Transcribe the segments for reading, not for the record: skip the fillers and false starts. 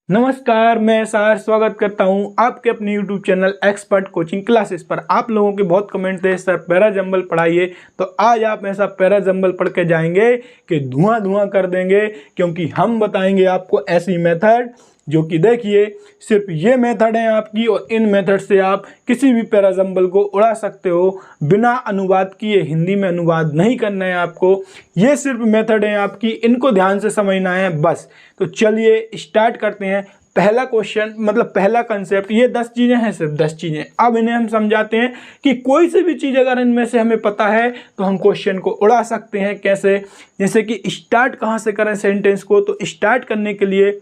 नमस्कार, मैं सार स्वागत करता हूं आपके अपने YouTube channel expert coaching classes पर। आप लोगों के बहुत कमेंट थे सर पैराजंबल पढ़ाइए, तो आज आप ऐसा पैराजंबल पढ़ के जाएंगे कि धुआं धुआं कर देंगे, क्योंकि हम बताएंगे आपको ऐसी मेथड जो कि देखिए सिर्फ ये मेथड है आपकी, और इन मेथड से आप किसी भी पैराजंबल को उड़ा सकते हो बिना अनुवाद किए। हिंदी में अनुवाद नहीं करना है आपको, ये सिर्फ मेथड है आपकी, इनको ध्यान से समझना है बस। तो चलिए स्टार्ट करते हैं। पहला क्वेश्चन मतलब पहला कंसेप्ट, ये 10 चीज़ें हैं, सिर्फ 10 चीज़ें। अब इन्हें हम समझाते हैं कि कोई सी भी चीज़ अगर इनमें से हमें पता है तो हम क्वेश्चन को उड़ा सकते हैं। कैसे? जैसे कि स्टार्ट कहाँ से करें सेंटेंस को, तो स्टार्ट करने के लिए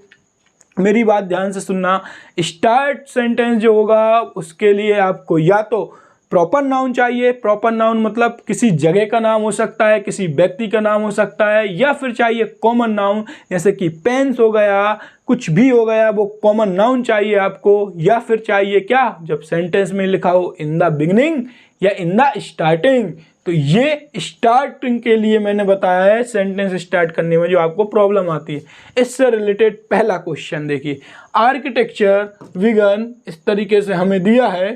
मेरी बात ध्यान से सुनना। स्टार्ट सेंटेंस जो होगा उसके लिए आपको या तो प्रॉपर नाउन चाहिए। प्रॉपर नाउन मतलब किसी जगह का नाम हो सकता है, किसी व्यक्ति का नाम हो सकता है, या फिर चाहिए कॉमन नाउन, जैसे कि पेन्स हो गया, कुछ भी हो गया, वो कॉमन नाउन चाहिए आपको। या फिर चाहिए क्या, जब सेंटेंस में लिखा हो इन द बिगिनिंग या इन द स्टार्टिंग। तो ये स्टार्टिंग के लिए मैंने बताया है, सेंटेंस स्टार्ट करने में जो आपको प्रॉब्लम आती है। इससे रिलेटेड पहला क्वेश्चन देखिए, आर्किटेक्चर विगन इस तरीके से हमें दिया है।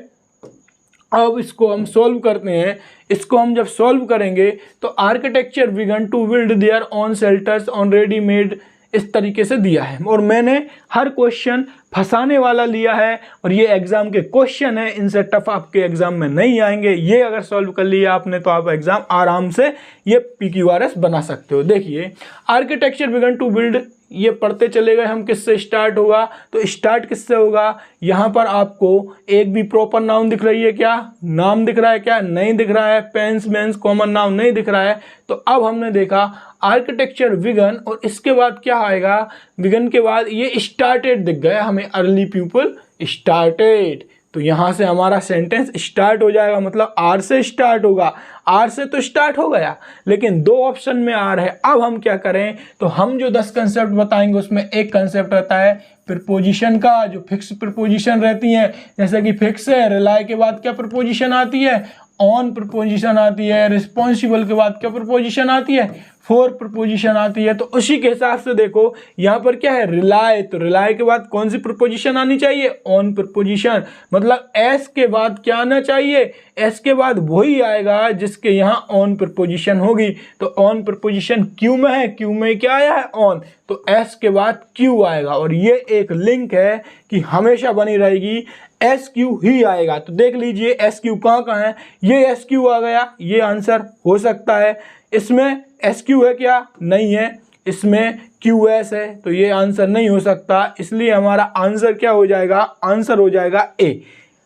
अब इसको हम सॉल्व करते हैं। इसको हम जब सॉल्व करेंगे तो architecture began to build their own shelters on readymade, इस तरीके से दिया है। और मैंने हर क्वेश्चन फंसाने वाला लिया है, और ये एग्जाम के क्वेश्चन है, इनसे टफ आपके एग्जाम में नहीं आएंगे। ये अगर सॉल्व कर लिया आपने तो आप एग्जाम आराम से ये PQRS बना सकते हो। देखिए, आर्किटेक्चर बिगन टू बिल्ड, ये पढ़ते चले गए हम। किससे स्टार्ट होगा, तो स्टार्ट किससे होगा। यहाँ पर आपको एक भी प्रॉपर नाउन दिख रही है क्या, नाम दिख रहा है क्या, नहीं दिख रहा है। पेन्स मेंस कॉमन नाउन नहीं दिख रहा है। तो अब हमने देखा आर्किटेक्चर विगन, और इसके बाद क्या आएगा, विगन के बाद ये स्टार्टेड दिख गया हमें, अर्ली पीपल स्टार्टेड। तो यहाँ से हमारा सेंटेंस स्टार्ट हो जाएगा, मतलब आर से स्टार्ट होगा। आर से तो स्टार्ट हो गया, लेकिन दो ऑप्शन में आर है। अब हम क्या करें, तो हम जो 10 कंसेप्ट बताएंगे उसमें एक कंसेप्ट रहता है प्रीपोजिशन का, जो फिक्स प्रीपोजिशन रहती है। जैसे कि फिक्स है, रिलाय के बाद क्या प्रीपोजिशन आती है, ऑन प्रीपोजिशन आती है। रिस्पॉन्सिबल के बाद क्या प्रीपोजिशन आती है, फॉर प्रीपोजिशन आती है। तो उसी के हिसाब से देखो यहाँ पर क्या है, रिलाय, तो रिलाय के बाद कौन सी प्रीपोजिशन आनी चाहिए, ऑन प्रीपोजिशन। मतलब एस के बाद क्या आना चाहिए, एस के बाद वही आएगा जिसके यहाँ ऑन प्रीपोजिशन होगी। तो ऑन प्रीपोजिशन क्यू में है, क्यू में क्या आया है, ऑन, तो एस के बाद क्यू आएगा। और ये एक लिंक है कि हमेशा बनी रहेगी, एस क्यू ही आएगा। तो देख लीजिए एस क्यू कहाँ कहाँ है, ये एस क्यू आ गया, ये आंसर हो सकता है। इसमें एस क्यू है क्या, नहीं है। इसमें क्यू एस है, तो ये आंसर नहीं हो सकता। इसलिए हमारा आंसर क्या हो जाएगा, आंसर हो जाएगा ए।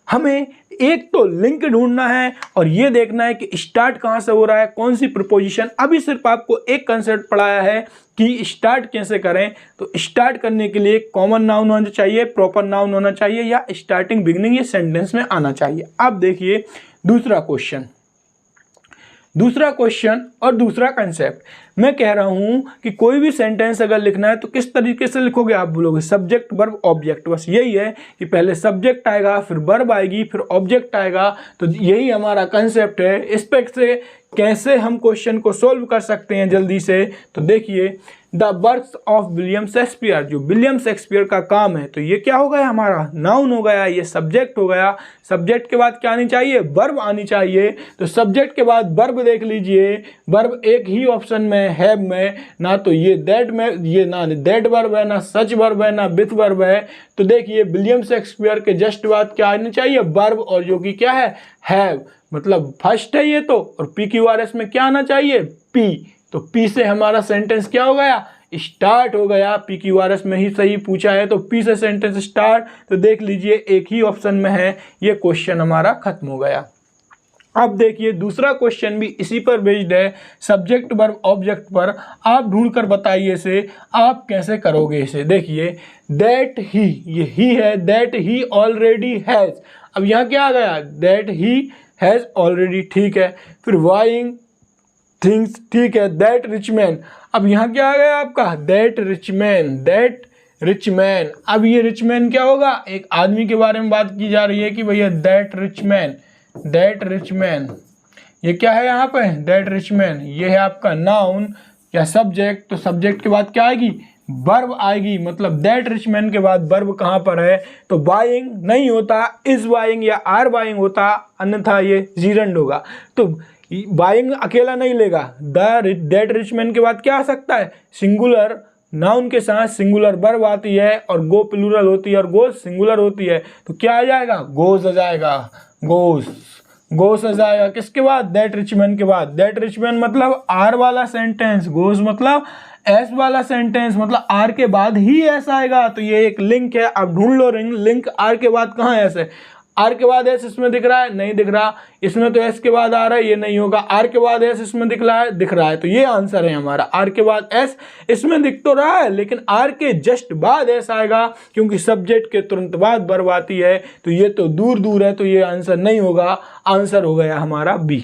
हमें एक तो लिंक ढूंढना है, और ये देखना है कि स्टार्ट कहाँ से हो रहा है, कौन सी प्रीपोजिशन। अभी सिर्फ आपको एक कंसेप्ट पढ़ाया है कि स्टार्ट कैसे करें। तो स्टार्ट करने के लिए कॉमन नाउन होना चाहिए, प्रॉपर नाउन होना चाहिए, या स्टार्टिंग बिगिनिंग ये सेंटेंस में आना चाहिए। अब देखिए दूसरा क्वेश्चन और दूसरा कंसेप्ट। मैं कह रहा हूं कि कोई भी सेंटेंस अगर लिखना है तो किस तरीके से लिखोगे, आप बोलोगे सब्जेक्ट वर्ब ऑब्जेक्ट। बस यही है कि पहले सब्जेक्ट आएगा, फिर वर्ब आएगी, फिर ऑब्जेक्ट आएगा। तो यही हमारा कंसेप्ट है। इस पे से कैसे हम क्वेश्चन को सॉल्व कर सकते हैं जल्दी से, तो देखिए the works of William Shakespeare, जो विलियम शेक्सपियर का काम है। तो ये क्या हो गया, हमारा नाउन हो गया, ये सब्जेक्ट हो गया। सब्जेक्ट के बाद क्या आनी चाहिए, वर्ब आनी चाहिए। तो सब्जेक्ट के बाद वर्ब देख लीजिए, वर्ब एक ही ऑप्शन में, हैव में, ना तो ये दैट में, ये ना दैट वर्ब है, ना सच वर्ब है, ना विथ वर्ब है। तो देखिए विलियम शेक्सपियर के जस्ट बाद क्या आनी चाहिए, वर्ब, और जो कि क्या है, हैव, मतलब फर्स्ट है ये तो। और PQRS में क्या आना चाहिए, पी। तो पी से हमारा सेंटेंस क्या हो गया, स्टार्ट हो गया। PQRS में ही सही पूछा है, तो पी से सेंटेंस स्टार्ट। तो देख लीजिए एक ही ऑप्शन में है, ये क्वेश्चन हमारा खत्म हो गया। अब देखिए दूसरा क्वेश्चन भी इसी पर बेस्ड है, सब्जेक्ट वर्ब ऑब्जेक्ट पर। आप ढूंढ कर बताइए इसे, आप कैसे करोगे इसे। देखिए दैट ही, ये ही है, दैट ही ऑलरेडी हैज़। अब यहाँ क्या आ गया, दैट ही हैज़ ऑलरेडी, ठीक है। फिर वाइंग थिंग्स, ठीक है। दैट रिच मैन, अब यहाँ क्या आ गया आपका, that rich man, that rich man. अब ये रिच मैन क्या होगा, एक आदमी के बारे में बात की जा रही है कि भैया that rich man, that rich man, ये क्या है यहाँ पे, दैट रिच मैन। ये है आपका नाउन या सब्जेक्ट। तो सब्जेक्ट के बाद क्या आएगी, वर्ब आएगी, मतलब दैट रिच मैन के बाद वर्ब कहाँ पर है, तो बाइंग नहीं होता, इज बाइंग या आर बाइंग होता, अन्यथा ये जीरंड होगा। तो बाइंग अकेला नहीं लेगा, दैट रिच मैन के बाद क्या आ सकता है, सिंगुलर नाउन के साथ सिंगुलर वर्ब आती है और गो प्लूरल होती है और गोज सिंगुलर होती है, तो क्या आ जाएगा, गोज आ जाएगा, गोस आ जाएगा। किसके बाद, दैट रिच मैन के बाद। दैट रिच मैन मतलब आर वाला सेंटेंस, गोस मतलब एस वाला सेंटेंस, मतलब आर के बाद ही एस आएगा, तो ये एक लिंक है। अब ढूंढ लो लिंक आर के बाद कहाँ एस है, आर के बाद एस इसमें दिख रहा है, नहीं दिख रहा, इसमें तो एस के बाद आ रहा है, ये नहीं होगा, आर के बाद एस इसमें दिख रहा है, तो ये आंसर है हमारा, आर के बाद एस इसमें दिख तो रहा है लेकिन आर के जस्ट बाद एस आएगा, क्योंकि सब्जेक्ट के तुरंत बाद वर्ब आती है, तो ये तो दूर दूर है, तो ये आंसर नहीं होगा, आंसर हो गया हमारा बी।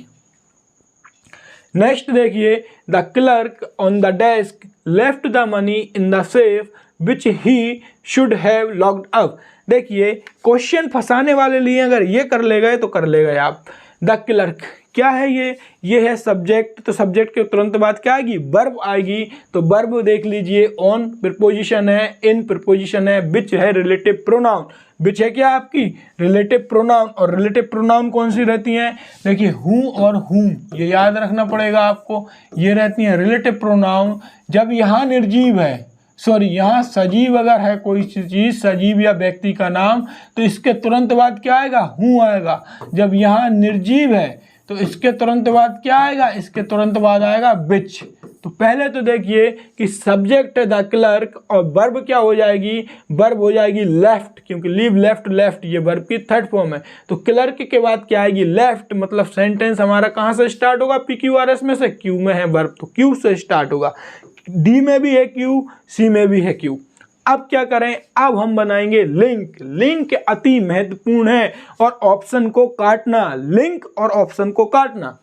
नेक्स्ट देखिए, the clerk on the desk left the money in the safe which he should have locked up. देखिए क्वेश्चन फंसाने वाले लिए अगर ये कर ले गए तो कर ले गए आप। द क्लर्क क्या है, ये है सब्जेक्ट, तो सब्जेक्ट के तुरंत बाद क्या आएगी, वर्ब आएगी, तो वर्ब देख लीजिए, ऑन प्रीपोजिशन है, इन प्रीपोजिशन है, विच है रिलेटिव प्रोनाउन, विच है क्या आपकी रिलेटिव प्रोनाउन, और रिलेटिव प्रोनाउन कौन सी रहती हैं, देखिए हूँ और हूँ, ये याद रखना पड़ेगा आपको, ये रहती हैं रिलेटिव प्रोनाउन। जब यहाँ निर्जीव है, यहाँ सजीव अगर है कोई चीज़, सजीव या व्यक्ति का नाम, तो इसके तुरंत बाद क्या आएगा, हूँ आएगा। जब यहाँ निर्जीव है तो इसके तुरंत बाद क्या आएगा, इसके तुरंत बाद आएगा विच। तो पहले तो देखिए कि सब्जेक्ट है द क्लर्क और वर्ब क्या हो जाएगी, वर्ब हो जाएगी लेफ्ट, क्योंकि लीव लेफ्ट ये वर्ब की थर्ड फॉर्म है। तो क्लर्क के बाद क्या आएगी, लेफ्ट, मतलब सेंटेंस हमारा कहाँ से स्टार्ट होगा, PQRS में से, क्यू में है वर्ब तो क्यू से स्टार्ट होगा, डी में भी है क्यू, सी में भी है क्यू। अब क्या करें, अब हम बनाएंगे लिंक अति महत्वपूर्ण है, और ऑप्शन को काटना, लिंक और ऑप्शन को काटना।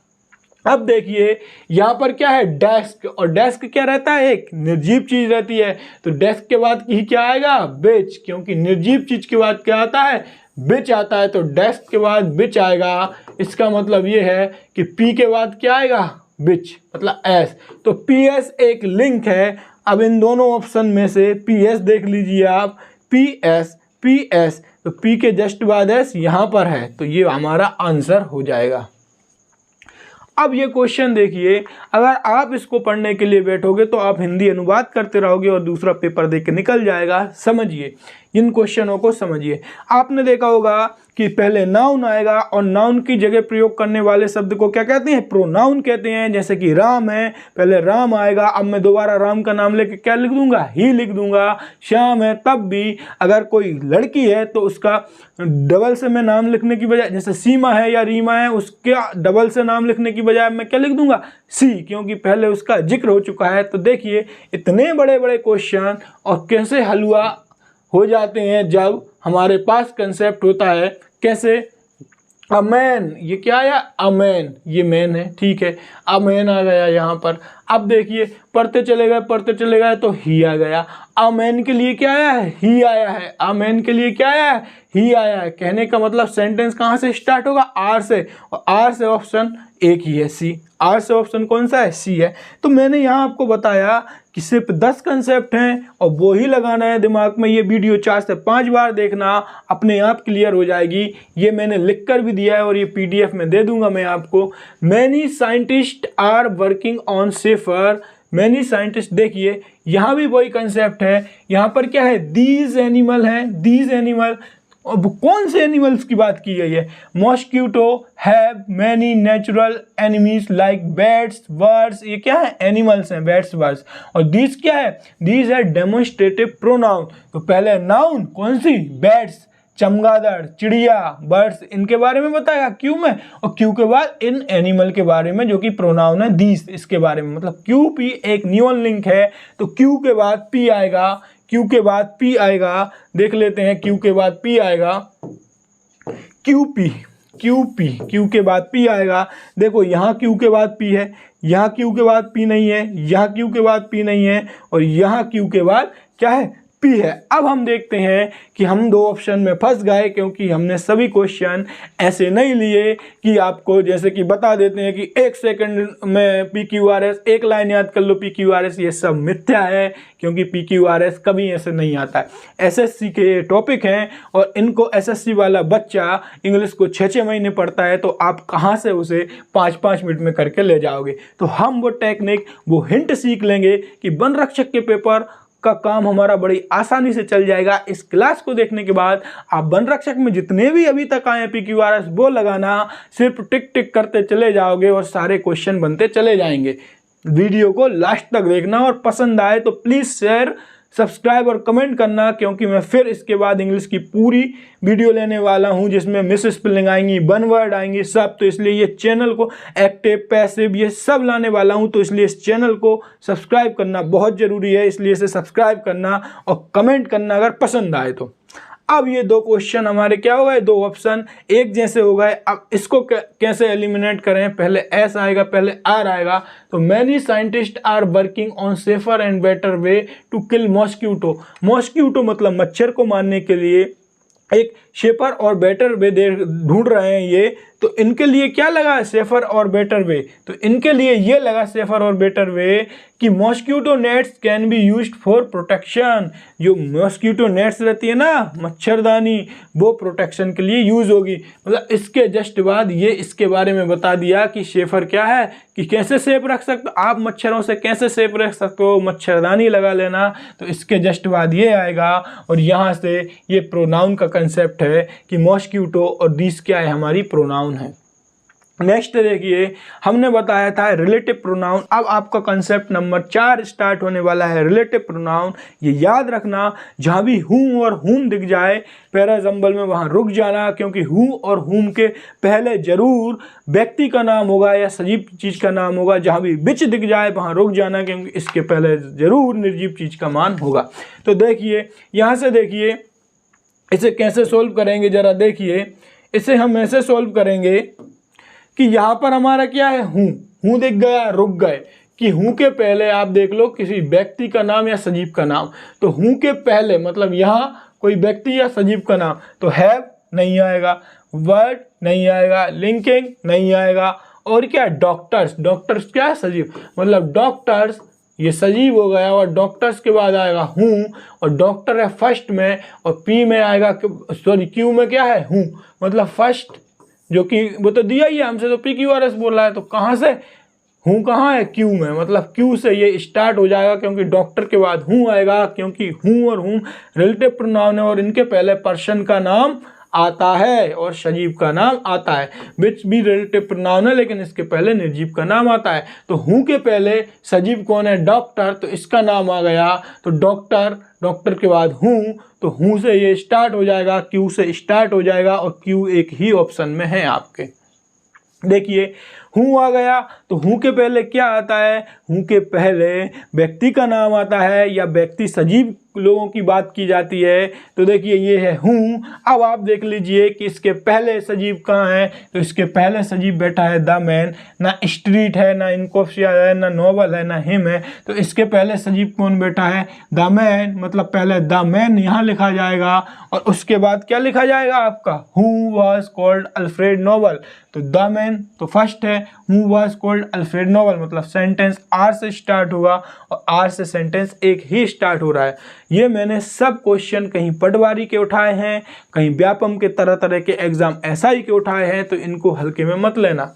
अब देखिए यहाँ पर क्या है, डेस्क, और डेस्क क्या रहता है, एक निर्जीव चीज रहती है, तो डेस्क के बाद ही क्या आएगा, बिच, क्योंकि निर्जीव चीज के बाद क्या आता है, बिच आता है, तो डेस्क के बाद बिच आएगा। इसका मतलब ये है कि पी के बाद क्या आएगा, बिच, मतलब एस, तो पी एस एक लिंक है। अब इन दोनों ऑप्शन में से पी एस देख लीजिए आप, पी एस, तो पी के जस्ट बाद एस यहाँ पर है, तो ये हमारा आंसर हो जाएगा। अब ये क्वेश्चन देखिए, अगर आप इसको पढ़ने के लिए बैठोगे तो आप हिंदी अनुवाद करते रहोगे और दूसरा पेपर देख के निकल जाएगा। समझिए, इन क्वेश्चनों को समझिए। आपने देखा होगा कि पहले नाउन आएगा और नाउन की जगह प्रयोग करने वाले शब्द को क्या कहते हैं, प्रोनाउन कहते हैं। जैसे कि राम है, पहले राम आएगा, अब मैं दोबारा राम का नाम लेके क्या लिख दूंगा, ही लिख दूंगा। श्याम है, तब भी अगर कोई लड़की है तो उसका डबल से मैं नाम लिखने की बजाय, जैसे सीमा है या रीमा है, उसका डबल से नाम लिखने की बजाय मैं क्या लिख दूंगा, सी, क्योंकि पहले उसका जिक्र हो चुका है। तो देखिए इतने बड़े बड़े क्वेश्चन और कैसे हलवा हो जाते हैं जब हमारे पास कंसेप्ट होता है। कैसे, अमैन, ये क्या आया, अमैन, ये मैन है, ठीक है, अमैन आ गया यहाँ पर। अब देखिए पढ़ते चले गए तो ही आ गया। अमैन के लिए क्या आया है, ही आया है। अमैन के लिए क्या आया है, ही आया है। कहने का मतलब सेंटेंस कहाँ से स्टार्ट होगा, आर से, और आर से ऑप्शन एक ही है, सी। आर से ऑप्शन कौन सा है, सी है। तो मैंने यहाँ आपको बताया कि सिर्फ 10 कंसेप्ट हैं और वो ही लगाना है दिमाग में। ये वीडियो 4 से 5 बार देखना, अपने आप क्लियर हो जाएगी। ये मैंने लिख कर भी दिया है और ये PDF में दे दूंगा मैं आपको। Many scientist are working on safer, many scientist. देखिए यहाँ भी वही कंसेप्ट है। यहाँ पर क्या है, दीज एनिमल है, दीज एनिमल। अब कौन से एनिमल्स की बात की गई है, mosquito have many natural enemies like bats, birds. ये क्या है, एनिमल्स हैं, बैट्स, बर्ड्स। और दीज क्या है, दीज है डेमोन्स्ट्रेटिव प्रोनाउन। तो पहले नाउन कौन सी, बैट्स, चमगादड़, चिड़िया, बर्ड्स, इनके बारे में बताएगा क्यू में, और क्यू के बाद इन एनिमल के बारे में जो कि प्रोनाउन है दीज, इसके बारे में। मतलब क्यू पी एक न्यूअल लिंक है, तो क्यू के बाद पी आएगा, क्यू के बाद पी आएगा। देख लेते हैं, क्यू के बाद पी आएगा, क्यू क्यू के बाद पी आएगा। देखो यहाँ क्यू के बाद पी है, यहाँ क्यू के बाद पी नहीं है, यहाँ क्यू के बाद पी नहीं है, और यहाँ क्यू के बाद क्या है, पी है। अब हम देखते हैं कि हम दो ऑप्शन में फंस गए, क्योंकि हमने सभी क्वेश्चन ऐसे नहीं लिए कि आपको जैसे कि बता देते हैं कि 1 सेकंड में PQRS, एक लाइन याद कर लो PQRS। ये सब मिथ्या है, क्योंकि PQRS कभी ऐसे नहीं आता है। SSC के टॉपिक हैं और इनको SSC वाला बच्चा इंग्लिश को 6-6 महीने पढ़ता है, तो आप कहाँ से उसे 5-5 मिनट में करके ले जाओगे। तो हम वो टेक्निक, वो हिंट सीख लेंगे कि वन रक्षक के पेपर का काम हमारा बड़ी आसानी से चल जाएगा। इस क्लास को देखने के बाद आप वन रक्षक में जितने भी अभी तक आए PQRS वो लगाना, सिर्फ टिक टिक करते चले जाओगे और सारे क्वेश्चन बनते चले जाएंगे। वीडियो को लास्ट तक देखना और पसंद आए तो प्लीज़ शेयर, सब्सक्राइब और कमेंट करना, क्योंकि मैं फिर इसके बाद इंग्लिश की पूरी वीडियो लेने वाला हूं जिसमें मिस स्पेलिंग आएंगी, वन वर्ड आएंगी सब। तो इसलिए ये चैनल को एक्टिव, पैसिव, ये सब लाने वाला हूं। तो इसलिए इस चैनल को सब्सक्राइब करना बहुत ज़रूरी है, इसलिए इसे सब्सक्राइब करना और कमेंट करना अगर पसंद आए तो। अब ये दो क्वेश्चन हमारे क्या हो गए, दो ऑप्शन एक जैसे हो गए। अब इसको कैसे एलिमिनेट करें, पहले एस आएगा पहले आर आएगा। तो many scientist are working on safer and better way to kill mosquito. Mosquito मतलब मच्छर को मारने के लिए एक शेपर और बेटर वे ढूंढ रहे हैं ये। तो इनके लिए क्या लगा, सेफर और बेटर वे। तो इनके लिए ये लगा सेफर और बेटर वे कि mosquito nets can be used for protection. जो मॉस्क्यूटो नेट्स रहती है ना, मच्छरदानी, वो प्रोटेक्शन के लिए यूज़ होगी। मतलब इसके जस्ट बाद ये इसके बारे में बता दिया कि सेफर क्या है, कि कैसे सेफ रख सकते हो आप मच्छरों से, कैसे सेफ रख सकते हो, मच्छरदानी लगा लेना। तो इसके जस्ट बाद ये आएगा और यहाँ से ये प्रोनाउन का कंसेप्ट है कि मॉस्क्यूटो और दिस क्या है, हमारी प्रोनाउन है। नेक्स्ट देखिए, हमने बताया था रिलेटिव प्रोनाउन। अब आपका कंसेप्ट नंबर 4 स्टार्ट होने वाला है, रिलेटिव प्रोनाउन। ये याद रखना, जहाँ भी हूँ और हुम दिख जाए पैराजंबल में वहाँ रुक जाना, क्योंकि हूँ और हुम के पहले जरूर व्यक्ति का नाम होगा या सजीव चीज़ का नाम होगा। जहाँ भी बिच दिख जाए वहाँ रुक जाना, क्योंकि इसके पहले जरूर निर्जीव चीज़ का मान होगा। तो देखिए यहाँ से, देखिए इसे कैसे सोल्व करेंगे, ज़रा देखिए। इसे हम ऐसे सोल्व करेंगे कि यहाँ पर हमारा क्या है, हूँ दिख गया, रुक गए। कि हूँ के पहले आप देख लो किसी व्यक्ति का नाम या सजीव का नाम। तो हूँ के पहले मतलब यहाँ कोई व्यक्ति या सजीव का नाम, तो हैव नहीं आएगा, वर्ड नहीं आएगा, लिंकिंग नहीं आएगा। और क्या, डॉक्टर्स, डॉक्टर्स क्या है, सजीव, मतलब डॉक्टर्स ये सजीव हो गया। और डॉक्टर्स के बाद आएगा हूँ, और डॉक्टर है फर्स्ट में, और पी में आएगा, सॉरी क्यू में क्या है, हूँ, मतलब फर्स्ट, जो कि वो तो दिया ही है हमसे, तो PQRS बोल रहा है। तो कहाँ से हूँ, कहाँ है, क्यू में, मतलब क्यू से ये स्टार्ट हो जाएगा, क्योंकि डॉक्टर के बाद हूँ आएगा, क्योंकि हूँ और हूँ रिलेटिव प्रोनाउन है और इनके पहले पर्सन का नाम आता है और सजीव का नाम आता है। विच भी रिलेटिव प्रोनाउन है, लेकिन इसके पहले निर्जीव का नाम आता है। तो हूँ के पहले सजीव कौन है, डॉक्टर, तो इसका नाम आ गया। तो डॉक्टर, डॉक्टर के बाद हूँ, तो हूँ से ये स्टार्ट हो जाएगा, क्यू से स्टार्ट हो जाएगा, और क्यू एक ही ऑप्शन में है आपके। देखिए हूँ आ गया, तो हूँ के पहले क्या आता है, हूँ के पहले व्यक्ति का नाम आता है या व्यक्ति सजीव लोगों की बात की जाती है। तो देखिए ये है हूँ। अब आप देख लीजिए कि इसके पहले सजीव कहाँ है, तो इसके पहले सजीव बैठा है द मैन। ना स्ट्रीट है, ना इनकोशिया है, ना नोबल है, ना हिम है। तो इसके पहले सजीव कौन बैठा है, द मैन, मतलब पहले द मैन यहाँ लिखा जाएगा, और उसके बाद क्या लिखा जाएगा आपका, who was called Alfred Nobel. तो द मैन तो फर्स्ट है, who was called Alfred Nobel, मतलब सेंटेंस आर से स्टार्ट होगा, और आर से सेंटेंस एक ही स्टार्ट हो रहा है। ये मैंने सब क्वेश्चन कहीं पटवारी के उठाए हैं, कहीं व्यापम के, तरह तरह के एग्जाम SI के उठाए हैं, तो इनको हल्के में मत लेना।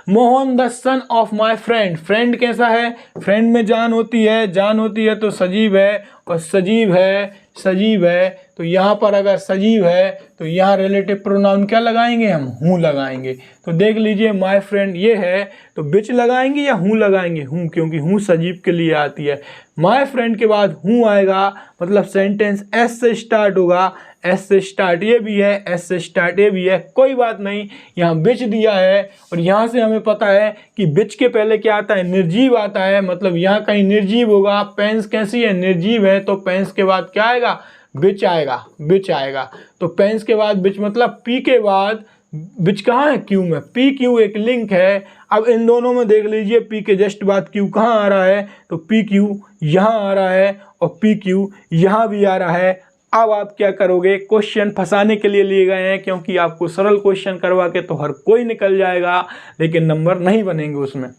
Mohan the son of my friend, friend कैसा है, फ्रेंड में जान होती है, जान होती है तो सजीव है, और सजीव है, सजीव है। तो यहाँ पर अगर सजीव है तो यहाँ रिलेटिव प्रोनाउन क्या लगाएंगे, हम हूँ लगाएंगे। तो देख लीजिए माय फ्रेंड ये है, तो बिच लगाएंगे या हूँ लगाएंगे, हूँ, क्योंकि हूँ सजीव के लिए आती है। माय फ्रेंड के बाद हूँ आएगा, मतलब सेंटेंस एस से स्टार्ट होगा, एस से स्टार्ट ये भी है, एस से स्टार्ट ये भी है, कोई बात नहीं। यहाँ बिच दिया है, और यहाँ से हमें पता है कि बिच के पहले क्या आता है, निर्जीव आता है, मतलब यहाँ कहीं निर्जीव होगा। पेंस कैसी है, निर्जीव है, तो पेंस के बाद क्या आएगा, बिच आएगा, बिच आएगा। तो पेंस के बाद बिच, मतलब पी के बाद विच कहाँ है, क्यू में। पी क्यू एक लिंक है। अब इन दोनों में देख लीजिए पी के जस्ट बाद क्यू कहाँ आ रहा है, तो पी क्यू यहाँ आ रहा है और पी क्यू यहाँ भी आ रहा है। अब आप क्या करोगे, क्वेश्चन फंसाने के लिए लिए गए हैं, क्योंकि आपको सरल क्वेश्चन करवा के तो हर कोई निकल जाएगा, लेकिन नंबर नहीं बनेंगे उसमें।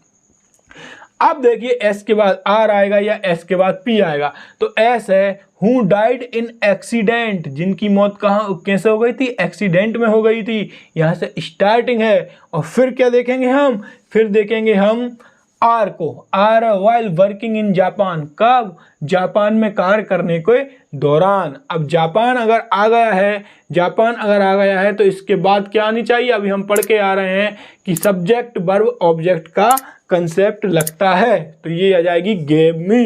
अब देखिए एस के बाद आर आएगा या एस के बाद पी आएगा। तो एस है हु डाइड इन एक्सीडेंट, जिनकी मौत कहाँ कैसे हो गई थी, एक्सीडेंट में हो गई थी। यहाँ से स्टार्टिंग है और फिर क्या देखेंगे हम, फिर देखेंगे हम आर को, are while working in Japan, कब, जापान में कार्य करने के दौरान। अब जापान अगर आ गया है, जापान अगर आ गया है तो इसके बाद क्या आनी चाहिए, अभी हम पढ़ के आ रहे हैं कि सब्जेक्ट वर्ब ऑब्जेक्ट का कंसेप्ट लगता है, तो ये आ जाएगी गेव मी।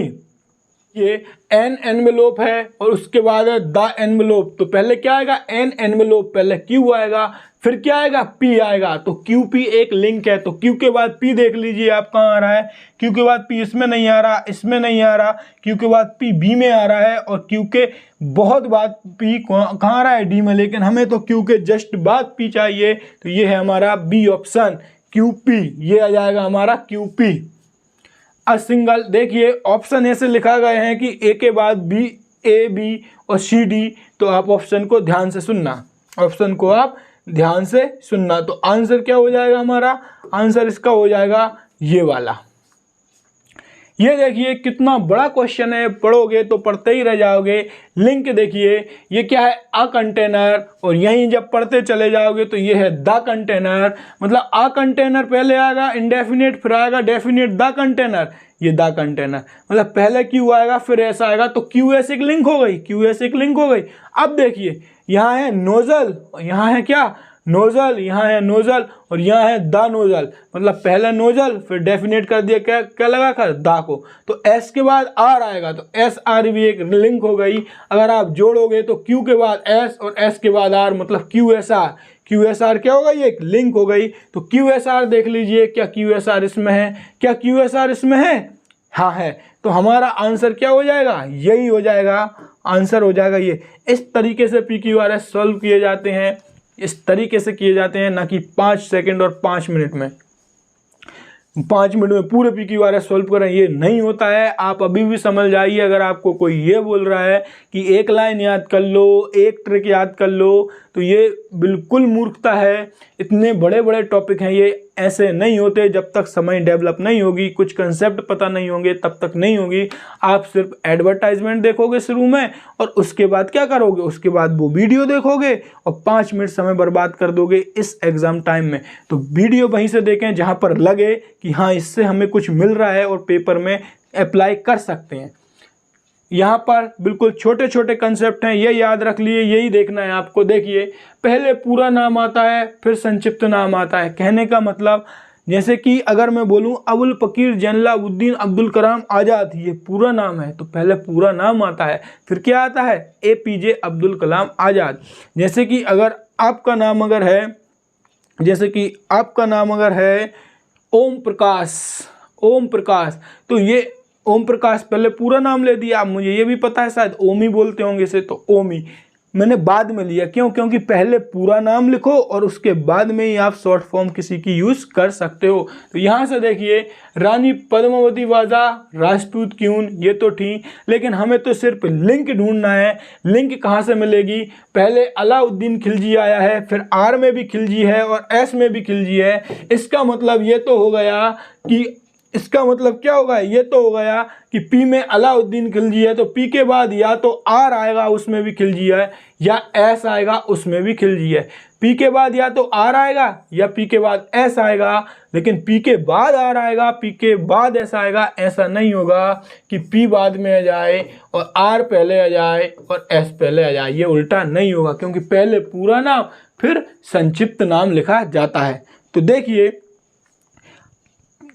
ये एन एनवेलोप है और उसके बाद है द एनवेलोप। तो पहले क्या आएगा, एन एनवेलोप, पहले क्यू आएगा, फिर क्या आएगा, पी आएगा। तो क्यू पी एक लिंक है, तो क्यू के बाद पी देख लीजिए आप कहाँ आ रहा है। क्यू के बाद पी इसमें नहीं आ रहा, इसमें नहीं आ रहा, क्यू के बाद पी बी में आ रहा है, और क्यू के बहुत बाद पी कहाँ आ रहा है, डी में। लेकिन हमें तो क्यू के जस्ट बाद पी चाहिए, तो ये है हमारा बी ऑप्शन, क्यू पी, ये आ जाएगा हमारा क्यू पी। अ सिंगल, देखिए ऑप्शन ऐसे लिखा गए हैं कि ए के बाद बी, ए बी और सी डी, तो आप ऑप्शन को ध्यान से सुनना, ऑप्शन को आप ध्यान से सुनना। तो आंसर क्या हो जाएगा हमारा, आंसर इसका हो जाएगा ये वाला। ये देखिए कितना बड़ा क्वेश्चन है, पढ़ोगे तो पढ़ते ही रह जाओगे। लिंक देखिए ये क्या है, अ कंटेनर, और यहीं जब पढ़ते चले जाओगे तो ये है द कंटेनर। मतलब अ कंटेनर पहले आएगा इंडेफिनिट, फिर आएगा डेफिनिट द कंटेनर, ये द कंटेनर। मतलब पहले क्यू आएगा फिर एस आएगा, तो क्यू एस एक लिंक हो गई, क्यू एस एक लिंक हो गई। अब देखिए यहाँ है नोजल, यहाँ है क्या, नोजल, यहाँ है नोजल और यहाँ है द नोजल। मतलब पहले नोजल फिर डेफिनेट कर दिया, क्या क्या लगा कर, दा को। तो एस के बाद आर आएगा, तो एस आर भी एक लिंक हो गई। अगर आप जोड़ोगे तो क्यू के बाद एस और एस के बाद आर, मतलब Q S R, Q S R क्या हो गई, एक लिंक हो गई। तो क्यू एस आर देख लीजिए, क्या क्यू एस आर इसमें है, क्या क्यू एस आर इसमें है, हाँ है। तो हमारा आंसर क्या हो जाएगा, यही हो जाएगा, आंसर हो जाएगा ये। इस तरीके से P Q R S solve किए जाते हैं, इस तरीके से किए जाते हैं, ना कि 5 सेकंड और 5 मिनट में। 5 मिनट में पूरे P Q R S solve करें, ये नहीं होता है। आप अभी भी समझ जाइए, अगर आपको कोई ये बोल रहा है कि एक लाइन याद कर लो, एक ट्रिक याद कर लो, तो ये बिल्कुल मूर्खता है। इतने बड़े बड़े टॉपिक हैं, ये ऐसे नहीं होते। जब तक समय डेवलप नहीं होगी, कुछ कंसेप्ट पता नहीं होंगे, तब तक नहीं होगी। आप सिर्फ एडवर्टाइजमेंट देखोगे शुरू में, और उसके बाद क्या करोगे, उसके बाद वो वीडियो देखोगे और 5 मिनट समय बर्बाद कर दोगे इस एग्ज़ाम टाइम में। तो वीडियो वहीं से देखें जहाँ पर लगे कि हाँ इससे हमें कुछ मिल रहा है और पेपर में अप्लाई कर सकते हैं। यहाँ पर बिल्कुल छोटे छोटे कंसेप्ट हैं, ये याद रख लिए, यही देखना है आपको। देखिए पहले पूरा नाम आता है, फिर संक्षिप्त नाम आता है। कहने का मतलब, जैसे कि अगर मैं बोलूँ अबुल फकीर जैनुलाब्दीन अब्दुल कलाम आज़ाद, ये पूरा नाम है, तो पहले पूरा नाम आता है, फिर क्या आता है, APJ अब्दुल कलाम आज़ाद। जैसे कि अगर आपका नाम अगर है, जैसे कि आपका नाम अगर है ओम प्रकाश, ओम प्रकाश, तो ये ओम प्रकाश पहले पूरा नाम ले दिया। अब मुझे ये भी पता है शायद ओमी बोलते होंगे इसे, तो ओमी मैंने बाद में लिया, क्यों, क्योंकि पहले पूरा नाम लिखो और उसके बाद में ही आप शॉर्ट फॉर्म किसी की यूज़ कर सकते हो। तो यहाँ से देखिए रानी पद्मावती वाजा राजपूत क्यून, ये तो ठीक, लेकिन हमें तो सिर्फ लिंक ढूंढना है। लिंक कहाँ से मिलेगी, पहले अलाउद्दीन खिलजी आया है, फिर आर में भी खिलजी है और एस में भी खिलजी है। इसका मतलब ये तो हो गया कि, इसका मतलब क्या होगा, ये तो हो गया कि पी में अलाउद्दीन खिलजी है, तो पी के बाद या तो आर आएगा उसमें भी खिलजी है, या एस आएगा उसमें भी खिलजी है। पी के बाद या तो आर आएगा या पी के बाद एस आएगा, लेकिन पी के बाद आर आएगा, पी के बाद एस आएगा। ऐसा नहीं होगा कि पी बाद में आ जाए और आर पहले आ जाए और एस पहले आ जाए, ये उल्टा नहीं होगा, क्योंकि पहले पूरा नाम फिर संक्षिप्त नाम लिखा जाता है। तो देखिए,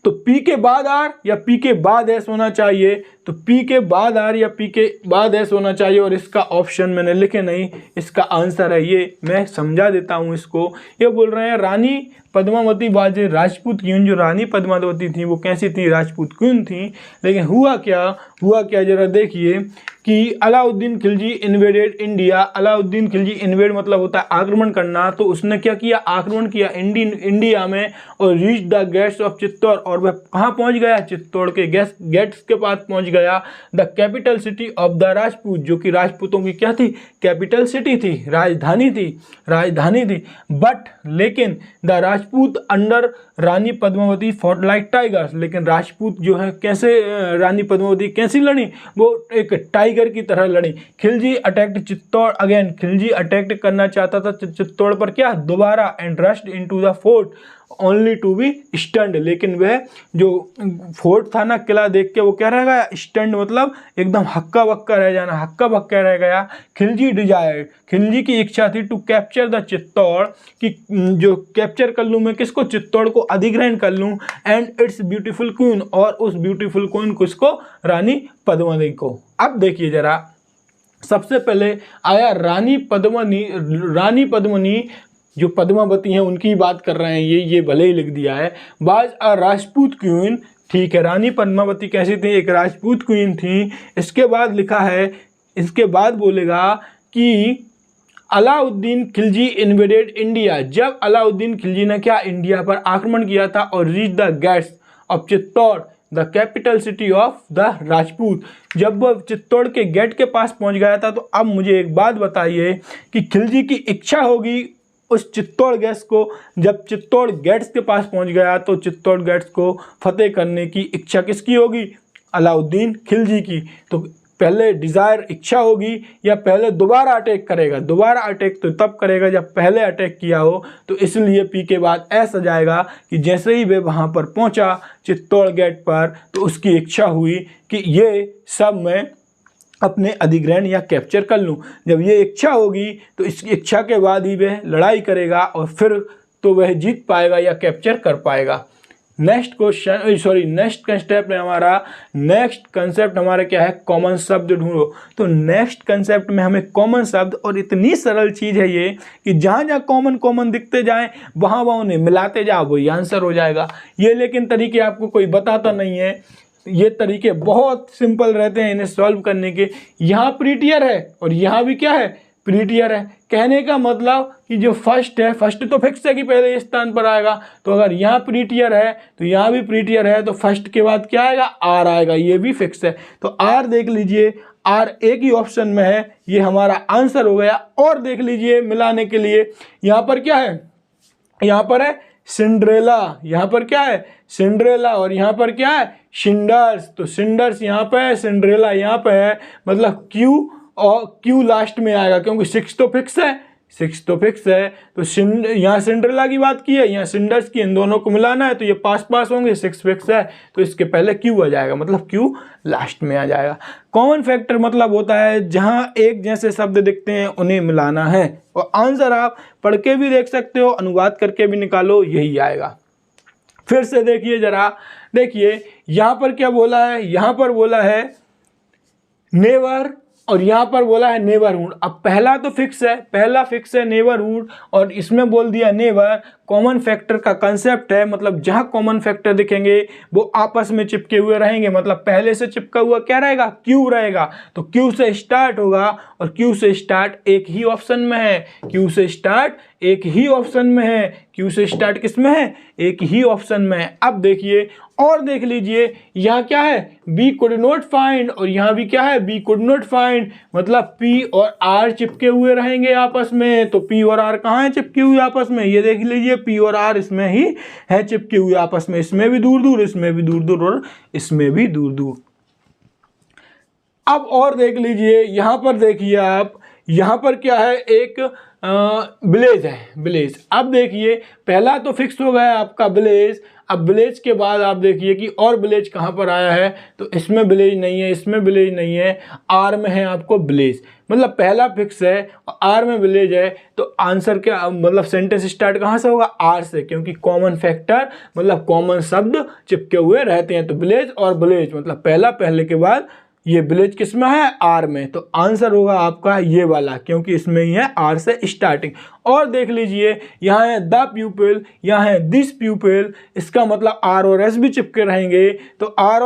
तो पी के बाद आर या पी के बाद एस होना चाहिए। तो पी के बाद आर या पी के बाद एस होना चाहिए, और इसका ऑप्शन मैंने लिखे नहीं, इसका आंसर है ये। मैं समझा देता हूँ इसको। ये बोल रहे हैं रानी पद्मावती बाजे राजपूत क्वीन। जो रानी पद्मावती थी वो कैसी थी? राजपूत क्वीन थी। लेकिन हुआ क्या जरा देखिए कि Alauddin Khilji invaded India. Alauddin Khilji invade मतलब होता है आक्रमण करना। तो उसने क्या किया? आक्रमण किया इंडिया में और reach the gates of Chittor. और वह कहाँ पहुंच गया? चित्तौड़ के गेट्स के पास पहुंच गया। The capital city of the Rajput, जो कि राजपूतों की क्या थी? कैपिटल सिटी थी, राजधानी थी। बट लेकिन the Rajput under Rani Padmavati fought like tigers. लेकिन राजपूत जो है कैसे, रानी पद्मावती कैसी लड़ी? वो एक टाइगर की तरह लड़ी। Khilji attacked Chittor again. Khilji attack करना चाहता था चित्तौड़ पर क्या? दोबारा। And rushed into the fort only to be stunned. लेकिन वह जो फोर्ट था ना, किला देख के वो क्या रह गया? स्टन्ड मतलब एकदम हक्का बक्का रह जाना, हक्का बक्का रह गया। खिलजी डिजायर्ड, खिलजी की इच्छा थी टू कैप्चर द चित्तौड़, कि जो कैप्चर कर लूँ मैं किसको? चित्तौड़ को अधिग्रहण कर लूँ। एंड इट्स ब्यूटीफुल क्वीन, और उस ब्यूटीफुल क्वीन किसको? रानी पद्मावती को। अब देखिए जरा, सबसे पहले आया रानी पद्मिनी जो पद्मावती हैं उनकी बात कर रहे हैं, ये भले ही लिख दिया है। बाज अ राजपूत क्वीन, ठीक है, रानी पद्मावती कैसी थी? एक राजपूत क्वीन थी। इसके बाद लिखा है, इसके बाद बोलेगा कि अलाउद्दीन खिलजी इन्वेडेड इंडिया। जब अलाउद्दीन खिलजी ने क्या? इंडिया पर आक्रमण किया था और reach the gates of Chittor the capital city of the Rajput. जब वह चित्तौड़ के गेट के पास पहुंच गया था, तो अब मुझे एक बात बताइए कि खिलजी की इच्छा होगी उस चित्तौड़ गेट्स को, जब चित्तौड़ गेट्स के पास पहुंच गया तो चित्तौड़ गेट्स को फतेह करने की इच्छा किसकी होगी? अलाउद्दीन खिलजी की। तो पहले डिज़ायर इच्छा होगी या पहले दोबारा अटैक करेगा? दोबारा अटैक तो तब करेगा जब पहले अटैक किया हो। तो इसलिए पी के बाद ऐसा जाएगा कि जैसे ही वे वहाँ पर पहुँचा चित्तौड़ गेट पर, तो उसकी इच्छा हुई कि ये सब मैं अपने अधिग्रहण या कैप्चर कर लूँ। जब ये इच्छा होगी तो इसकी इच्छा के बाद ही वह लड़ाई करेगा और फिर तो वह जीत पाएगा या कैप्चर कर पाएगा। नेक्स्ट कंसेप्ट में हमारा नेक्स्ट कंसेप्ट हमारा क्या है? कॉमन शब्द ढूंढो। तो नेक्स्ट कंसेप्ट में हमें कॉमन शब्द, और इतनी सरल चीज़ है ये कि जहाँ जहाँ कॉमन दिखते जाएं वहाँ उन्हें मिलाते जाओ, वही आंसर हो जाएगा। ये लेकिन तरीके आपको कोई बताता नहीं है, ये तरीके बहुत सिंपल रहते हैं इन्हें सॉल्व करने के। यहाँ प्रीटियर है और यहाँ भी क्या है? प्रीटियर है। कहने का मतलब कि जो फर्स्ट है, फर्स्ट तो फिक्स है कि पहले इस स्थान पर आएगा। तो अगर यहाँ प्रीटियर है तो यहाँ भी प्रीटियर है, तो फर्स्ट के बाद क्या आएगा? आर आएगा, ये भी फिक्स है। तो आर देख लीजिए, आर एक ही ऑप्शन में है, ये हमारा आंसर हो गया। और देख लीजिए मिलाने के लिए, यहाँ पर क्या है? यहाँ पर है सिंड्रेला, यहाँ पर क्या है? सिंड्रेला, और यहाँ पर क्या है? शिंडर्स। तो शिंडर्स यहाँ पे है, सिंड्रेला यहाँ पे है, मतलब क्यू, और क्यू लास्ट में आएगा क्योंकि 6 तो फिक्स है। तो यहाँ सिंड्रेला की बात की है, यहाँ सिंडर्स की, इन दोनों को मिलाना है तो ये पास होंगे, 6 फिक्स है तो इसके पहले क्यू आ जाएगा, मतलब क्यू लास्ट में आ जाएगा। कॉमन फैक्टर मतलब होता है जहाँ एक जैसे शब्द दिखते हैं उन्हें मिलाना है। और आंसर आप पढ़ के भी देख सकते हो, अनुवाद करके भी निकालो, यही आएगा। फिर से देखिए जरा, देखिए यहाँ पर क्या बोला है? यहाँ पर बोला है नेवर, और यहाँ पर बोला है नेबरहुड। अब पहला तो फिक्स है, पहला फिक्स है नेबरहुड, और इसमें बोल दिया नेवर। कॉमन फैक्टर का कंसेप्ट है, मतलब जहाँ कॉमन फैक्टर दिखेंगे वो आपस में चिपके हुए रहेंगे, मतलब पहले से चिपका हुआ क्या रहेगा? क्यू रहेगा। तो क्यू से स्टार्ट होगा, और क्यू से स्टार्ट एक ही ऑप्शन में है, क्यू से स्टार्ट एक ही ऑप्शन में है, क्यू से स्टार्ट किस में है? एक ही ऑप्शन में है। अब देखिए और देख लीजिए, यहाँ क्या है? बी कुड नॉट फाइंड, और यहाँ भी क्या है? बी कुड नॉट फाइंड, मतलब पी और आर चिपके हुए रहेंगे आपस में। तो पी और आर कहाँ है चिपके हुए आपस में? ये देख लीजिए, पी और आर इसमें ही है चिपके हुए आपस में, इसमें भी दूर दूर, इसमें भी दूर दूर, और इसमें भी दूर दूर। अब और देख लीजिए, यहाँ पर देखिए आप, यहाँ पर क्या है, एक विलेज है, विलेज। अब देखिए पहला तो फिक्स हो गया आपका विलेज। अब विलेज के बाद आप देखिए कि और विलेज कहाँ पर आया है, तो इसमें विलेज नहीं है, इसमें विलेज नहीं है, आर में है आपको विलेज। मतलब पहला फिक्स है और आर में विलेज है, तो आंसर क्या, मतलब सेंटेंस स्टार्ट कहाँ से होगा, आर से, क्योंकि कॉमन फैक्टर मतलब कॉमन शब्द चिपके हुए रहते हैं। तो विलेज और विलेज मतलब पहला पहले के बाद ये विलेज किस में है, आर में। तो आंसर होगा आपका ये वाला, क्योंकि इसमें ही है आर से स्टार्टिंग। और देख लीजिए यहाँ है द प्यूपिल, यहाँ है दिस प्यूपिल, इसका मतलब आर और एस भी चिपके रहेंगे। तो आर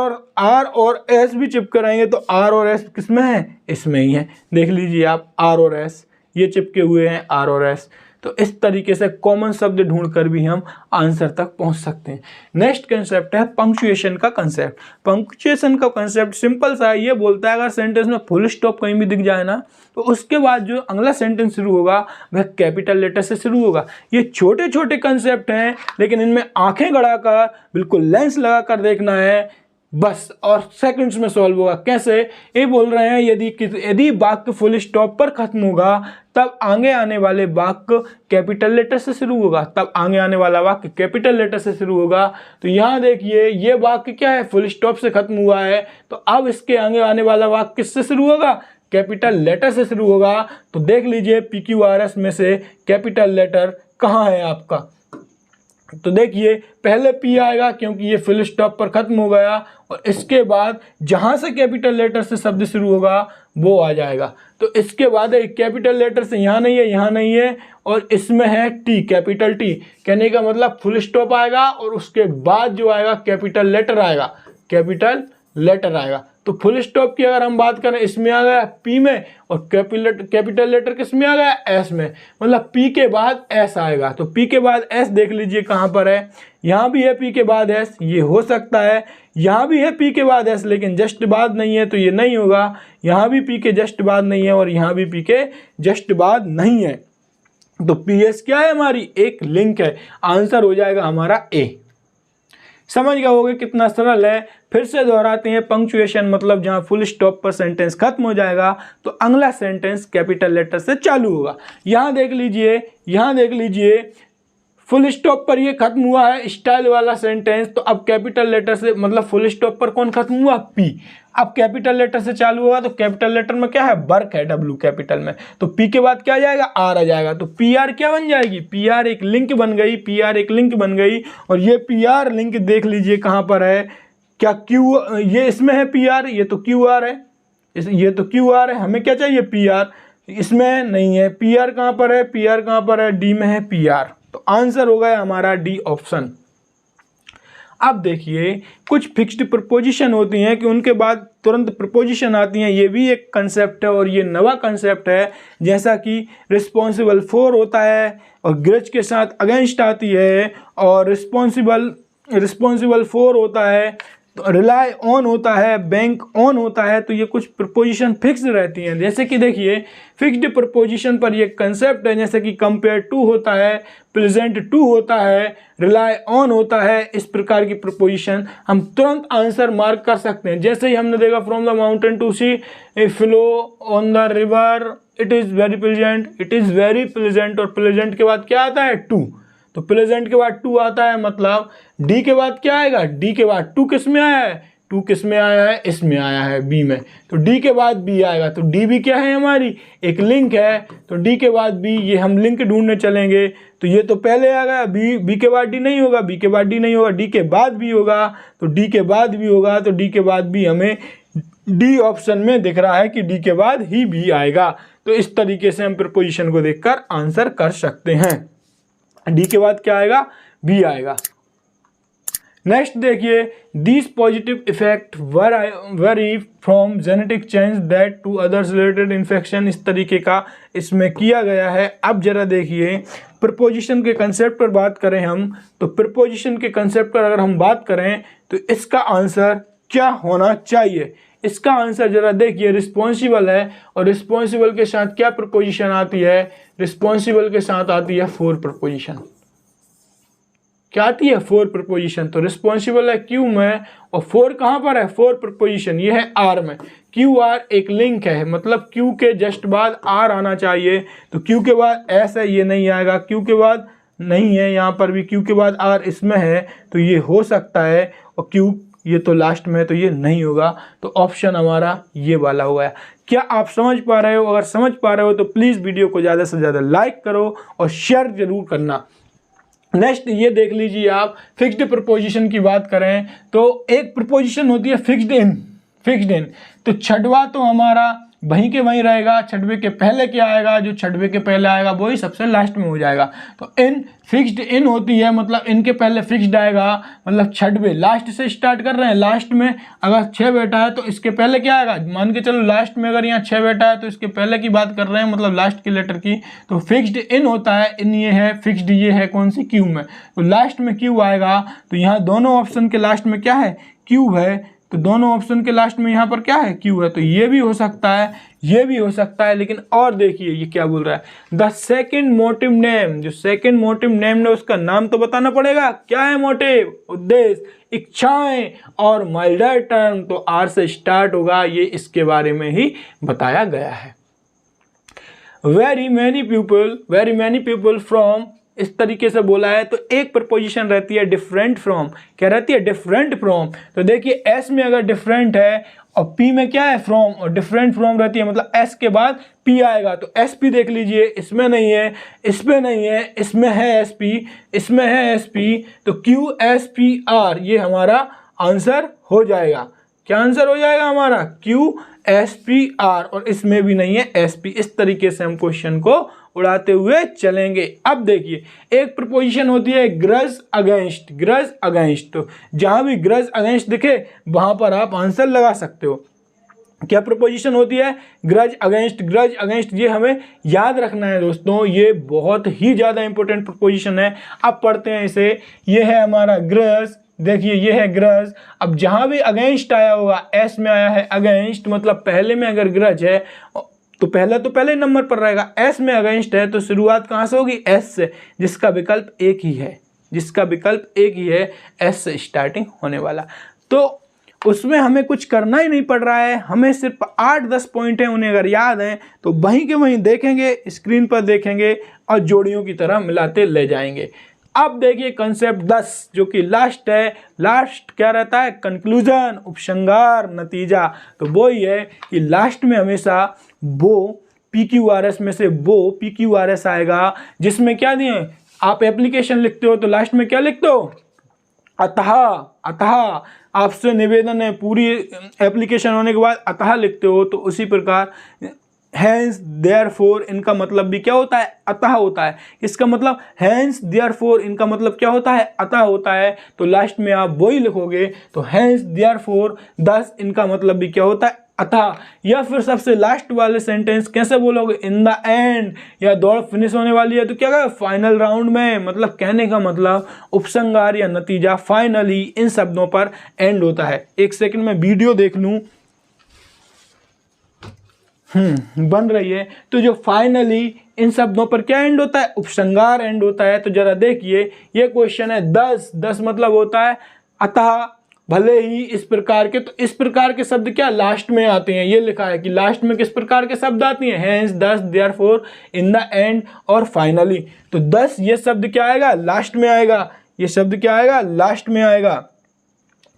और एस भी चिपके रहेंगे, तो आर और एस किस में है, इसमें ही है। देख लीजिए आप, आर और एस ये चिपके हुए हैं, आर और एस। तो इस तरीके से कॉमन शब्द ढूंढकर भी हम आंसर तक पहुंच सकते हैं। नेक्स्ट कंसेप्ट है पंक्चुएशन का कंसेप्ट। पंक्चुएशन का कंसेप्ट सिंपल सा है, ये बोलता है अगर सेंटेंस में फुल स्टॉप कहीं भी दिख जाए ना, तो उसके बाद जो अगला सेंटेंस शुरू होगा वह कैपिटल लेटर से शुरू होगा। ये छोटे छोटे कंसेप्ट हैं, लेकिन इनमें आंखें गड़ाकर बिल्कुल लेंस लगाकर देखना है बस, और सेकंड्स में सॉल्व होगा। कैसे, ये बोल रहे हैं यदि वाक्य फुल स्टॉप पर खत्म होगा तब आगे आने वाले वाक्य कैपिटल लेटर से शुरू होगा, तब आगे आने वाला वाक्य कैपिटल लेटर से शुरू होगा। तो यहाँ देखिए ये वाक्य क्या है, फुल स्टॉप से खत्म हुआ है, तो अब इसके आगे आने वाला वाक्य किससे शुरू होगा, कैपिटल लेटर से शुरू होगा। तो देख लीजिए PQRS में से कैपिटल लेटर कहाँ है आपका, तो देखिए पहले P आएगा क्योंकि ये फुल स्टॉप पर खत्म हो गया, और इसके बाद जहां से कैपिटल लेटर से शब्द शुरू होगा वो आ जाएगा। तो इसके बाद एक कैपिटल लेटर से यहाँ नहीं है, यहाँ नहीं है, और इसमें है T, कैपिटल T। कहने का मतलब फुल स्टॉप आएगा और उसके बाद जो आएगा कैपिटल लेटर आएगा, कैपिटल लेटर आएगा। तो फुल स्टॉप की अगर हम बात करें, इसमें आ गया P में, और कैपिटल लेटर किस में आ गया, S में, मतलब P के बाद S आएगा। तो P के बाद S देख लीजिए कहाँ पर है, यहाँ भी है P के बाद S, ये हो सकता है, यहाँ भी है P के बाद S लेकिन जस्ट बाद नहीं है, तो ये नहीं होगा। यहाँ भी P के जस्ट बाद नहीं है और यहाँ भी P के जस्ट बाद नहीं है। तो PS क्या है, हमारी एक लिंक है। आंसर हो जाएगा हमारा A। समझ गए होगे कितना सरल है। फिर से दोहराते हैं, पंक्चुएशन मतलब जहां फुल स्टॉप पर सेंटेंस खत्म हो जाएगा तो अगला सेंटेंस कैपिटल लेटर से चालू होगा। यहाँ देख लीजिए फुल स्टॉप पर ये खत्म हुआ है स्टाइल वाला सेंटेंस, तो अब कैपिटल लेटर से मतलब फुल स्टॉप पर कौन खत्म हुआ, P। अब कैपिटल लेटर से चालू होगा, तो कैपिटल लेटर में क्या है, वर्क है, W कैपिटल में, तो P के बाद क्या आ जाएगा, R आ जाएगा। तो PR क्या बन जाएगी, PR एक लिंक बन गई, PR एक लिंक बन गई। और ये PR लिंक देख लीजिए कहाँ पर है, क्या Q, ये इसमें है PR, ये तो QR है, ये तो QR है, हमें क्या चाहिए PR, इसमें नहीं है। PR कहाँ पर है, PR कहाँ पर है, D में है PR। तो आंसर हो गया हमारा D ऑप्शन। अब देखिए कुछ फिक्स्ड प्रपोजिशन होती हैं कि उनके बाद तुरंत प्रपोजिशन आती हैं, ये भी एक कंसेप्ट है और ये नवा कंसेप्ट है। जैसा कि रिस्पॉन्सिबल फॉर होता है और ग्रज के साथ अगेंस्ट आती है, और रिस्पॉन्सिबल फॉर होता है तो रिलाई ऑन होता है, बैंक ऑन होता है। तो ये कुछ प्रपोजिशन फिक्स रहती हैं। जैसे कि देखिए फिक्स्ड प्रपोजिशन पर ये कंसेप्ट है, जैसे कि कंपेयर टू होता है, प्रेजेंट टू होता है, रिलाई ऑन होता है। इस प्रकार की प्रपोजिशन हम तुरंत आंसर मार्क कर सकते हैं। जैसे ही हमने देखा from the mountain to see a flow on the river, it is very pleasant, it is very pleasant, और प्लेजेंट के बाद क्या आता है, टू। तो प्लेजेंट के बाद टू आता है, मतलब डी के बाद क्या आएगा, डी के बाद टू किस में आया है, टू किस में आया है, इसमें आया है, बी में। तो डी के बाद बी आएगा। तो डी भी क्या है, हमारी एक लिंक है। तो डी के बाद बी, ये हम लिंक ढूंढने चलेंगे। तो ये तो पहले आ गया बी, बी के बाद डी नहीं होगा, बी के बाद डी नहीं होगा, डी के बाद बी होगा, तो डी के बाद बी होगा। तो डी के बाद बी हमें डी ऑप्शन में दिख रहा है कि डी के बाद ही बी आएगा। तो इस तरीके से हम प्रीपोजिशन को देखकर आंसर कर सकते हैं। डी के बाद क्या आएगा, बी आएगा। नेक्स्ट देखिए, this positive effect very from genetic change that to others related infection. इस तरीके का इसमें किया गया है। अब जरा देखिए प्रीपोजिशन के कंसेप्ट पर बात करें हम, तो प्रीपोजिशन के कंसेप्ट पर अगर हम बात करें तो इसका आंसर क्या होना चाहिए। इसका आंसर जरा देखिए, रिस्पॉन्सिबल है, और रिस्पॉन्सिबल के साथ क्या प्रपोजिशन आती है, रिस्पॉन्सिबल के साथ आती है फोर प्रपोजिशन। क्या आती है, फोर प्रपोजिशन। तो रिस्पॉन्सिबल है क्यू में, और फोर कहाँ पर है, फोर प्रपोजिशन, ये है आर में। क्यू आर एक लिंक है, मतलब क्यू के जस्ट बाद आर आना चाहिए। तो क्यू के बाद एस है, ये नहीं आएगा। क्यू के बाद नहीं है, यहाँ पर भी क्यू के बाद आर इसमें है, तो ये हो सकता है। और क्यू ये तो लास्ट में है, तो ये नहीं होगा। तो ऑप्शन हमारा ये वाला हुआ है। क्या आप समझ पा रहे हो? अगर समझ पा रहे हो तो प्लीज़ वीडियो को ज़्यादा से ज़्यादा लाइक करो और शेयर जरूर करना। नेक्स्ट ये देख लीजिए आप, फिक्स्ड प्रपोजिशन की बात करें तो एक प्रपोजिशन होती है फिक्स्ड इन। तो छठवा तो हमारा वहीं के वहीं रहेगा। छठवे के पहले क्या आएगा, जो छठवे के पहले आएगा वही सबसे लास्ट में हो जाएगा। तो इन फिक्स्ड इन होती है, मतलब इनके पहले फिक्स्ड आएगा, मतलब छठवे लास्ट से स्टार्ट कर रहे हैं। लास्ट में अगर 6 बैठा है तो इसके पहले क्या आएगा, मान के चलो लास्ट में अगर यहाँ 6 बैठा है तो इसके पहले की बात कर रहे हैं, मतलब लास्ट के लेटर की। तो फिक्स्ड इन होता है, इन ये है, फिक्स्ड ये है कौन सी, क्यू में। तो लास्ट में क्यू आएगा। तो यहाँ दोनों ऑप्शन के लास्ट में क्या है, क्यू है। तो दोनों ऑप्शन के लास्ट में यहाँ पर क्या है, क्यू है। तो ये भी हो सकता है, ये भी हो सकता है। लेकिन और देखिए ये क्या बोल रहा है, द सेकंड मोटिव नेम। जो सेकंड मोटिव नेम ने उसका नाम तो बताना पड़ेगा। क्या है मोटिव, उद्देश्य, इच्छाएं और माइल्डर टर्म, तो आर से स्टार्ट होगा। ये इसके बारे में ही बताया गया है। वेरी मैनी पीपल फ्रॉम, इस तरीके से बोला है। तो एक प्रपोजिशन रहती है डिफरेंट फ्रॉम। क्या रहती है, डिफरेंट फ्रॉम। तो देखिए एस में अगर डिफरेंट है और पी में क्या है, फ्रॉम, और डिफरेंट फ्रॉम रहती है, मतलब एस के बाद पी आएगा। तो एस पी देख लीजिए, इसमें नहीं है, इसमें नहीं है, इसमें है एस पी, इसमें है एस पी। तो क्यू एस पी आर ये हमारा आंसर हो जाएगा। क्या आंसर हो जाएगा हमारा, क्यू एस पी आर, और इसमें भी नहीं है एस पी। इस तरीके से हम क्वेश्चन को उड़ाते हुए चलेंगे। अब देखिए एक प्रपोजिशन होती है ग्रज अगेंस्ट। ग्रज अगेंस्ट, तो जहां भी ग्रज अगेंस्ट दिखे वहां पर आप आंसर लगा सकते हो। क्या प्रपोजिशन होती है, ग्रज अगेंस्ट। ग्रज अगेंस्ट ये हमें याद रखना है दोस्तों, ये बहुत ही ज़्यादा इंपॉर्टेंट प्रपोजिशन है। अब पढ़ते हैं इसे। ये है हमारा ग्रज, देखिए ये है ग्रज। अब जहां भी अगेंस्ट आया होगा, एस में आया है अगेंस्ट, मतलब पहले में अगर ग्रज है तो पहले नंबर पर रहेगा। एस में अगेंस्ट है तो शुरुआत कहाँ से होगी, एस से, जिसका विकल्प एक ही है, जिसका विकल्प एक ही है, एस से स्टार्टिंग होने वाला। तो उसमें हमें कुछ करना ही नहीं पड़ रहा है, हमें सिर्फ 8-10 पॉइंट हैं, उन्हें अगर याद हैं तो वहीं के वहीं देखेंगे, स्क्रीन पर देखेंगे और जोड़ियों की तरह मिलाते ले जाएंगे। अब देखिए कंसेप्ट 10 जो कि लास्ट है। लास्ट क्या रहता है, कंक्लूजन, उपसंहार, नतीजा। तो वो ही है कि लास्ट में हमेशा वो PQRS में से वो PQRS आएगा, जिसमें क्या दिए, आप एप्लीकेशन लिखते हो तो लास्ट में क्या लिखते हो, अतः आपसे निवेदन है, पूरी एप्लीकेशन होने के बाद अतः लिखते हो। तो उसी प्रकार हैंस देयरफॉर, इनका मतलब भी क्या होता है, अतः होता है। इसका मतलब हैंस देयरफॉर, इनका मतलब क्या होता है, अतः होता है। तो लास्ट में आप वही लिखोगे। तो हैंस देयरफॉर 10, इनका मतलब भी क्या होता है, अतः। या फिर सबसे लास्ट वाले सेंटेंस कैसे बोलोगे, इन द एंड, या दौड़ फिनिश होने वाली है तो क्या कहें, फाइनल राउंड में। मतलब कहने का मतलब उपसंहार या नतीजा फाइनली इन शब्दों पर एंड होता है। एक सेकंड में वीडियो देख लूं, बन रही है। तो जो फाइनली इन शब्दों पर क्या एंड होता है, उपसंहार एंड होता है। तो जरा देखिए ये क्वेश्चन है 10 मतलब होता है अतः, भले ही इस प्रकार के। तो इस प्रकार के शब्द क्या लास्ट में आते हैं, ये लिखा है कि लास्ट में किस प्रकार के शब्द आती हैं, हैंस, दस, देयरफॉर, इन द एंड और फाइनली। तो 10 ये शब्द क्या आएगा, लास्ट में आएगा। ये शब्द क्या आएगा, लास्ट में आएगा।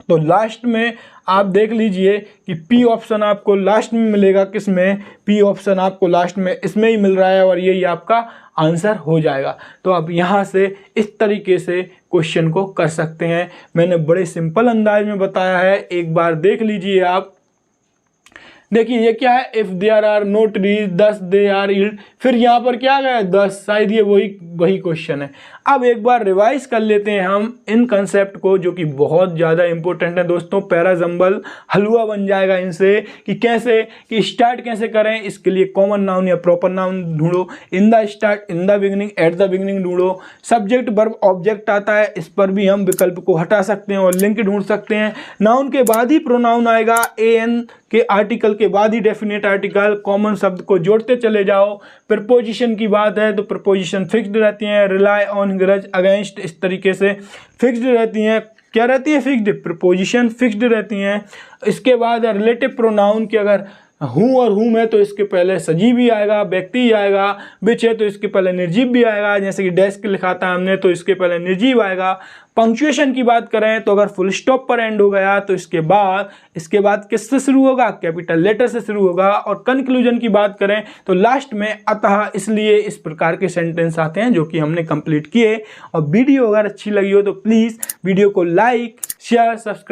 तो लास्ट में आप देख लीजिए कि पी ऑप्शन आपको लास्ट में मिलेगा। किस में, पी ऑप्शन आपको लास्ट में इसमें ही मिल रहा है, और यही आपका आंसर हो जाएगा। तो आप यहाँ से इस तरीके से क्वेश्चन को कर सकते हैं। मैंने बड़े सिंपल अंदाज में बताया है, एक बार देख लीजिए आप। देखिए ये क्या है, if there are no trees thus they are yield. फिर यहाँ पर क्या आ गया, 10, शायद ये वही क्वेश्चन है। अब एक बार रिवाइज कर लेते हैं हम इन कंसेप्ट को, जो कि बहुत ज़्यादा इंपॉर्टेंट है दोस्तों। पैराजंबल हलवा बन जाएगा इनसे, कि कैसे, कि स्टार्ट कैसे करें। इसके लिए कॉमन नाउन या प्रॉपर नाउन ढूंढो। In the start, in the beginning, at the beginning ढूंढो। सब्जेक्ट वर्ब ऑब्जेक्ट आता है, इस पर भी हम विकल्प को हटा सकते हैं और लिंक ढूंढ सकते हैं। नाउन के बाद ही प्रोनाउन आएगा, an के आर्टिकल के बाद ही डेफिनेट आर्टिकल। कॉमन शब्द को जोड़ते चले जाओ। प्रपोजिशन की बात है तो प्रपोजिशन फिक्स्ड रहती हैं, रिलाई ऑन, ग्रज, अगेंस्ट, इस तरीके से फिक्स्ड रहती हैं। क्या रहती है? फिक्स्ड। प्रीपोजिशन फिक्स्ड रहती हैं। इसके बाद रिलेटिव प्रोनाउन की अगर हूँ और हुम है तो इसके पहले सजीव भी आएगा, व्यक्ति ही आएगा। विच है तो इसके पहले निर्जीव भी आएगा, जैसे कि डेस्क लिखा था हमने तो इसके पहले निर्जीव आएगा। पंक्चुएशन की बात करें तो अगर फुल स्टॉप पर एंड हो गया तो इसके बाद किससे शुरू होगा? कैपिटल लेटर से शुरू होगा। और कंक्लूजन की बात करें तो लास्ट में अतः, इसलिए, इस प्रकार के सेंटेंस आते हैं जो कि हमने कंप्लीट किए। और वीडियो अगर अच्छी लगी हो तो प्लीज़ वीडियो को लाइक, शेयर, सब्सक्राइब